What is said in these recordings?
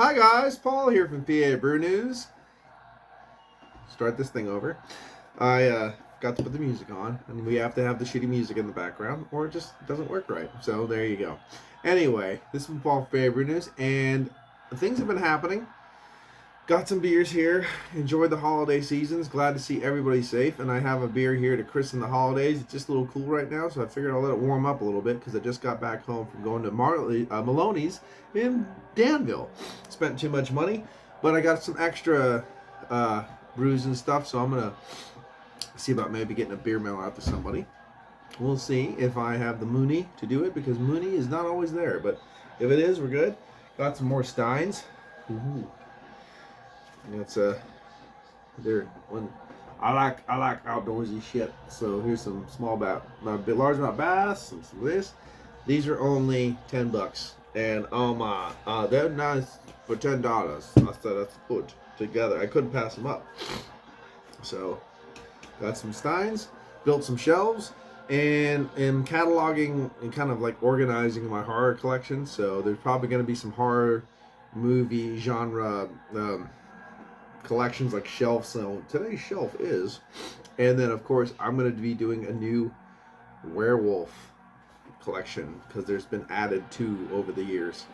Hi guys, Paul here from PABrewNews. Start this thing over. I got to put the music on, and we have to have the shitty music in the background, or it just doesn't work right. So there you go. Anyway, this is Paul from PABrewNews, and things have been happening. Got some beers here. Enjoyed the holiday seasons. Glad to see everybody safe. And I have a beer here to christen the holidays. It's just a little cool right now, so I figured I'll let it warm up a little bit because I just got back home from going to Maloney's in Danville. Spent too much money, but I got some extra brews and stuff, so I'm going to see about maybe getting a beer mail out to somebody. We'll see if I have the Mooney to do it because Mooney is not always there. But if it is, we're good. Got some more Steins. Ooh. It's they're one. I like outdoorsy shit. So here's some small large amount bass, and some of this. These are only $10, and oh my, they're nice for $10. I said that's good together. I couldn't pass them up. So got some Steins, built some shelves, and am cataloging and kind of like organizing my horror collection. So there's probably going to be some horror movie genre. Collections like shelves. So today's shelf is, and then of course I'm going to be doing a new werewolf collection because there's been added 2 over the years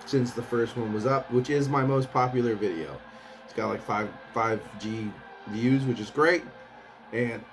since the first one was up, which is my most popular video. It's got like 5G views, which is great, and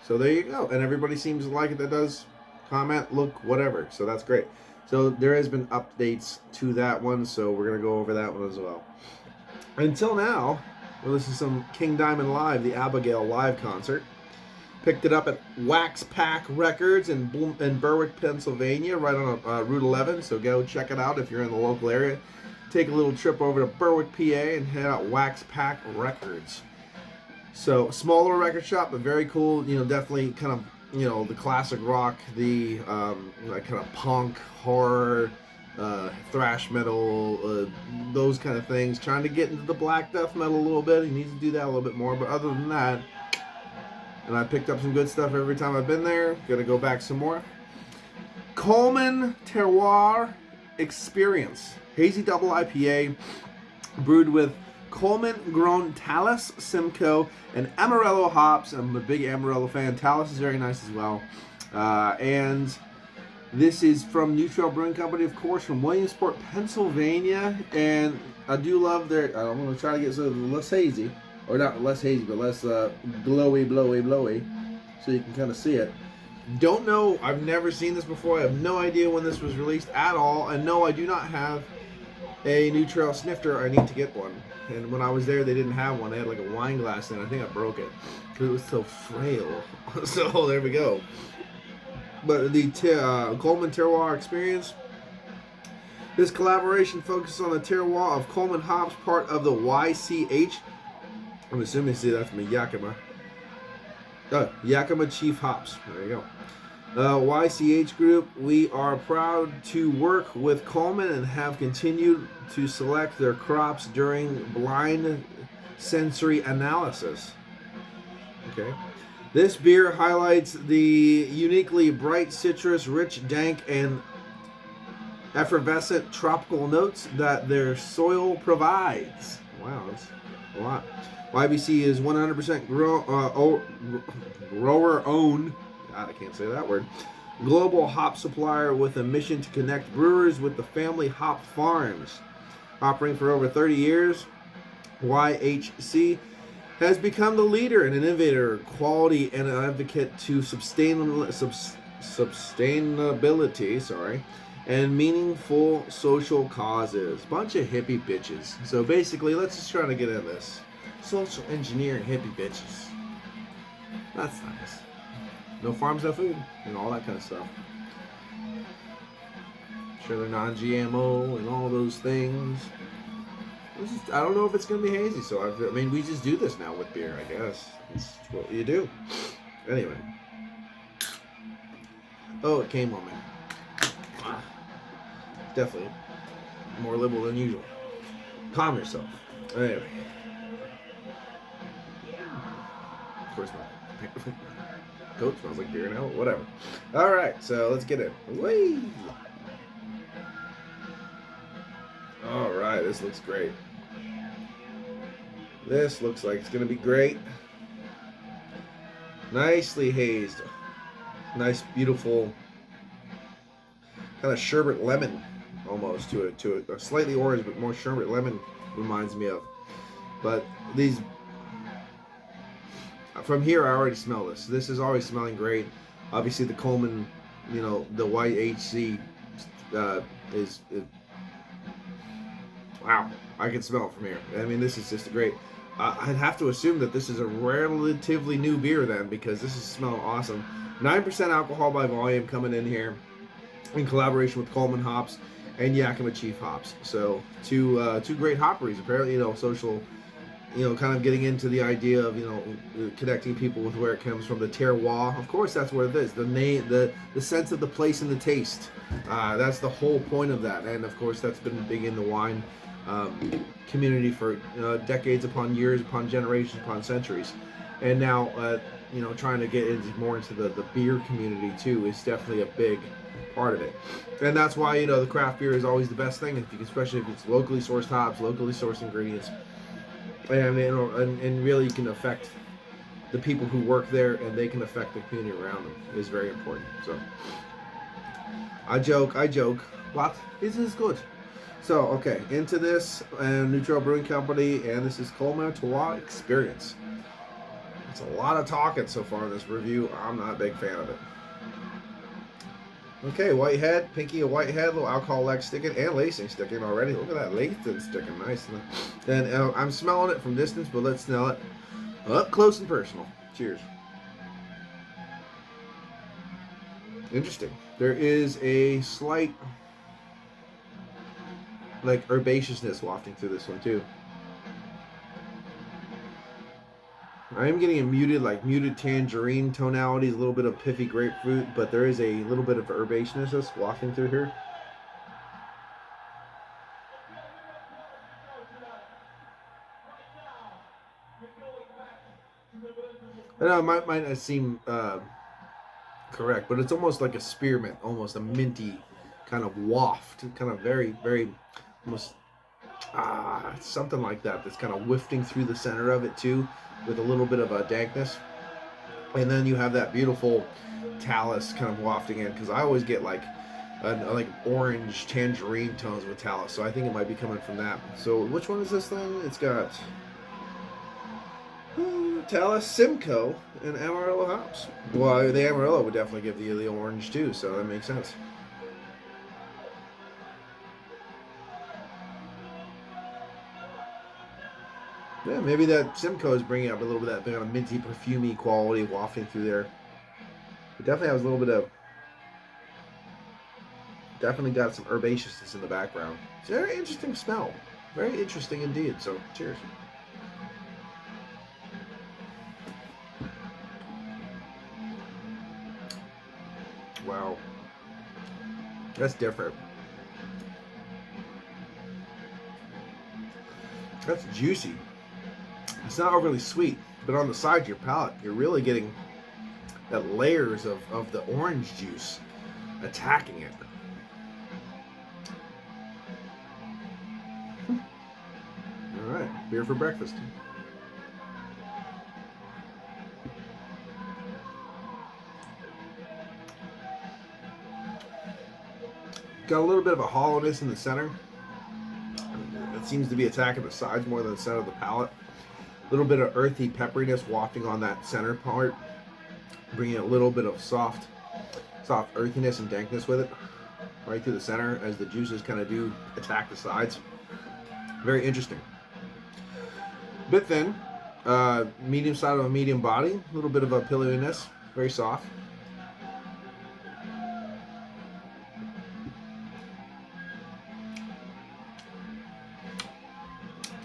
so there you go. And everybody seems to like it that does comment, look, whatever. So that's great. So there has been updates to that one, so we're gonna go over that one as well. Until now, we'll listen to some King Diamond Live, the Abigail live concert. Picked it up at Wax Pack Records in Berwick, Pennsylvania, right on Route 11. So go check it out if you're in the local area. Take a little trip over to Berwick, PA, and head out Wax Pack Records. So smaller record shop, but very cool. You know, definitely kind of the classic rock, the kind of punk, horror. Thrash metal, those kind of things. Trying to get into the black death metal a little bit. He needs to do that a little bit more. But other than that, and I picked up some good stuff every time I've been there. Gonna go back some more. Coleman Terrior Experience. Hazy double IPA brewed with Coleman grown Talus, Simcoe, and Amarillo hops. I'm a big Amarillo fan. Talus is very nice as well. And this is from New Trail Brewing Company, of course, from Williamsport, Pennsylvania. And I do love their, I'm going to try to get some less hazy, or not less hazy, but less blowy, so you can kind of see it. Don't know, I've never seen this before. I have no idea when this was released at all. And no, I do not have a New Trail snifter. I need to get one. And when I was there, they didn't have one. They had like a wine glass in. I think I broke it because it was so frail. So there we go. But the Coleman Terroir Experience. This collaboration focuses on the terroir of Coleman hops, part of the YCH. I'm assuming that's me, Yakima. Yakima Chief Hops. There you go. YCH Group. We are proud to work with Coleman and have continued to select their crops during blind sensory analysis. Okay. This beer highlights the uniquely bright citrus, rich, dank, and effervescent tropical notes that their soil provides. Wow, that's a lot. YBC is 100% grower-owned, God, I can't say that word, global hop supplier with a mission to connect brewers with the family hop farms. Operating for over 30 years, YHC has become the leader and an innovator, quality, and an advocate to sustainability, and meaningful social causes. Bunch of hippie bitches. So basically, let's just try to get into this. Social engineering hippie bitches. That's nice. No farms, no food, and all that kind of stuff. Sure, they're non-GMO and all those things. I don't know if it's going to be hazy, so I mean, we just do this now with beer, I guess. It's what you do. Anyway. Oh, it came on me. Definitely more liberal than usual. Calm yourself. Anyway. Of course not. Coat smells like beer now. Whatever. Alright, so let's get it. Whee! Alright. right, this looks great. This looks like it's going to be great. Nicely hazed. Nice, beautiful kind of sherbet lemon almost to it. A slightly orange, but more sherbet lemon reminds me of. But these, from here, I already smell this. This is already smelling great. Obviously, the Coleman, you know, the white HC is wow. I can smell it from here. I mean, this is just great. I'd have to assume that this is a relatively new beer then, because this is smelling awesome. 9% alcohol by volume coming in here in collaboration with Coleman hops and Yakima Chief hops. So two great hopperies. Apparently, you know, social, you know, kind of getting into the idea of, you know, connecting people with where it comes from, the terroir. Of course, that's what it is. The name, the sense of the place and the taste. That's the whole point of that. And of course, that's been big in the wine community for decades upon years, upon generations, upon centuries. And now, you know, trying to get more into the beer community too is definitely a big part of it. And that's why, you know, the craft beer is always the best thing, especially if it's locally sourced hops, locally sourced ingredients. And, you know, and really can affect the people who work there, and they can affect the community around them. It is very important. So I joke, but this is good. So, okay, into this, Neutral Brewing Company, and this is Coleman Terroir Experience. It's a lot of talking so far in this review. I'm not a big fan of it. Okay, white head, pinky of white head, little alcohol leg sticking and lacing sticking already. Look at that lacing sticking, nice. Then I'm smelling it from distance, but let's smell it up close and personal. Cheers. Interesting. There is a slight, like, herbaceousness wafting through this one too. I am getting a muted tangerine tonalities, a little bit of piffy grapefruit, but there is a little bit of herbaceousness that's wafting through here. I know it might not seem correct, but it's almost like a spearmint, almost a minty kind of waft, kind of very, very, almost something like that. That's kind of wafting through the center of it too, with a little bit of a dankness. And then you have that beautiful talus kind of wafting in, because I always get like orange tangerine tones with talus, so I think it might be coming from that. So which one is this thing? It's got Talus, Simcoe, and Amarillo hops. Well, the Amarillo would definitely give you the orange too, so that makes sense. Yeah, maybe that Simcoe is bringing up a little bit of that kind of minty, perfumey quality wafting through there. It definitely has a little bit of, definitely got some herbaceousness in the background. It's a very interesting smell. Very interesting indeed. So, cheers. Wow. That's different. That's juicy. It's not overly sweet, but on the side of your palate, you're really getting that layers of the orange juice attacking it. All right, beer for breakfast. Got a little bit of a hollowness in the center. It seems to be attacking the sides more than the center of the palate. A little bit of earthy pepperiness wafting on that center part, bringing a little bit of soft earthiness and dankness with it, right through the center as the juices kind of do attack the sides. Very interesting. Bit thin, medium side of a medium body, a little bit of a pillowiness, very soft.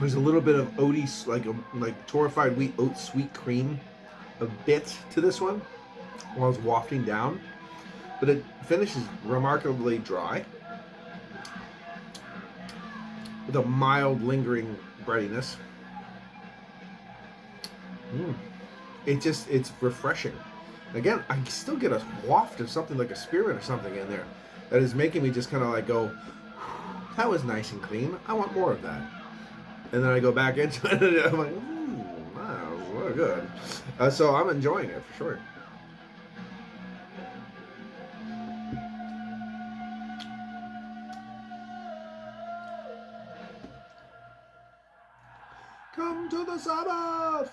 There's a little bit of oaty, like torrefied wheat oat sweet cream, a bit to this one while it's wafting down, but it finishes remarkably dry with a mild lingering breadiness. It's refreshing. Again, I still get a waft of something like a spearmint or something in there that is making me just kind of like go that was nice and clean. I want more of that. And then I go back into it, and I'm like, wow, well, good. So I'm enjoying it for sure. Come to the Sabbath.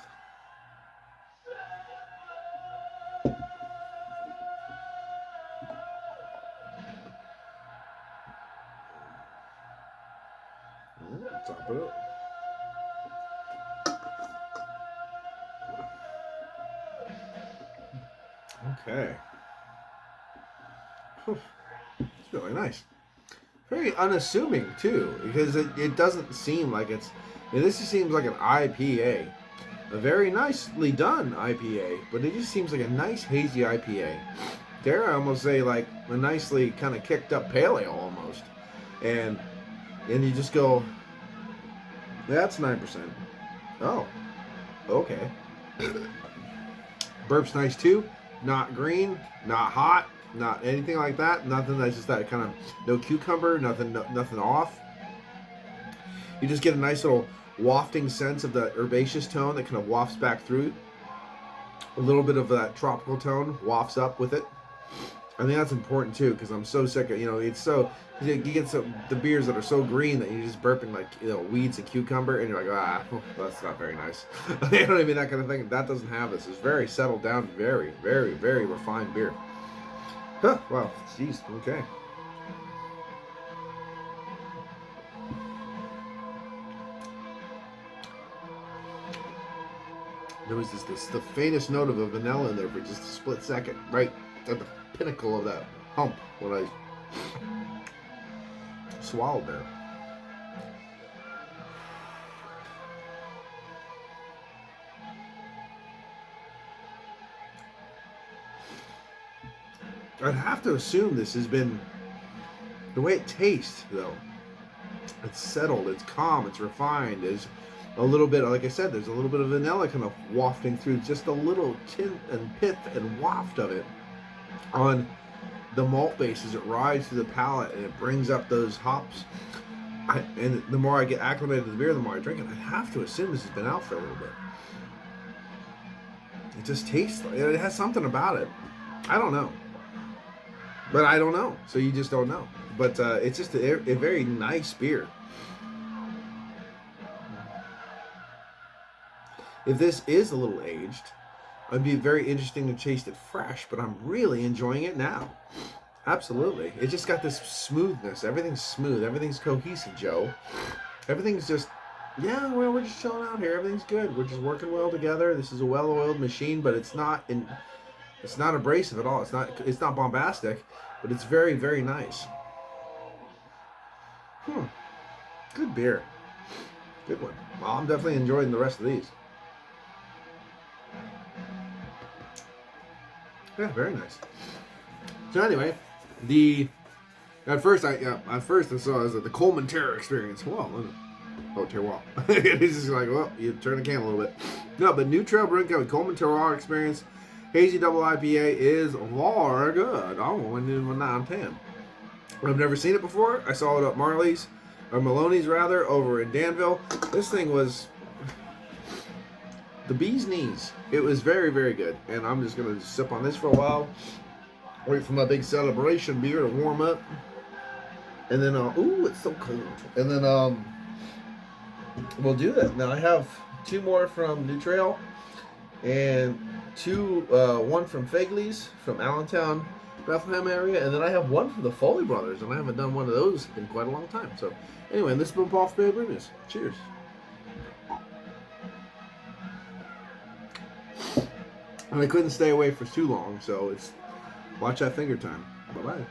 Top it up. Okay. Whew. It's really nice. Very unassuming too, because it doesn't seem like it's. This just seems like an IPA, a very nicely done IPA, but it just seems like a nice hazy IPA. Dare I almost say like a nicely kind of kicked up pale ale almost, and you just go, that's 9%. Oh, okay. Burp's nice too. Not green, not hot, not anything like that. Nothing that's just that kind of no cucumber, nothing off. You just get a nice little wafting sense of the herbaceous tone that kind of wafts back through. A little bit of that tropical tone wafts up with it. I think that's important too, because I'm so sick of, it's so, you get the beers that are so green that you're just burping like, weeds and cucumber, and you're like, that's not very nice. You know what I mean? That kind of thing. That doesn't have this. It's very settled down, very, very, very refined beer. Huh, wow, jeez, okay. There was the faintest note of a vanilla in there for just a split second, right at the pinnacle of that hump when I swallowed there. I'd have to assume this has been the way it tastes, though. It's settled, it's calm, it's refined. There's a little bit, like I said, there's a little bit of vanilla kind of wafting through, just a little tint and pith and waft of it on the malt base as it rides through the palate, and it brings up those hops. And the more I get acclimated to the beer, the more I drink it. I have to assume this has been out for a little bit. It just tastes like it has something about it. I don't know. But I don't know, so you just don't know. But it's just a very nice beer. If this is a little aged, it'd be very interesting to taste it fresh, but I'm really enjoying it now. Absolutely. It just got this smoothness. Everything's smooth. Everything's cohesive, Joe. Everything's just, yeah, well, we're just chilling out here. Everything's good. We're just working well together. This is a well-oiled machine, but it's not abrasive at all. It's not bombastic, but it's very, very nice. Good beer. Good one. Well, I'm definitely enjoying the rest of these. Yeah, very nice. So anyway, at first I saw it as the Coleman Terrior experience. Terrior. It's just like, well, you turn the can a little bit. No, but New Trail Brewing Company Coleman Terrior experience, hazy double IPA is very good. I'm going to 9-10. I've never seen it before. I saw it at Maloney's rather, over in Danville. This thing was the bee's knees. It was very, very good. And I'm just going to sip on this for a while. Wait for my big celebration beer to warm up. And then, ooh, it's so cold. And then, we'll do that. Now, I have 2 more from New Trail. And 1 from Fegley's, from Allentown, Bethlehem area. And then I have 1 from the Foley Brothers. And I haven't done one of those in quite a long time. So, anyway, this has been Paul from PABrewNews. Cheers. And I couldn't stay away for too long, so watch that finger time. Bye-bye.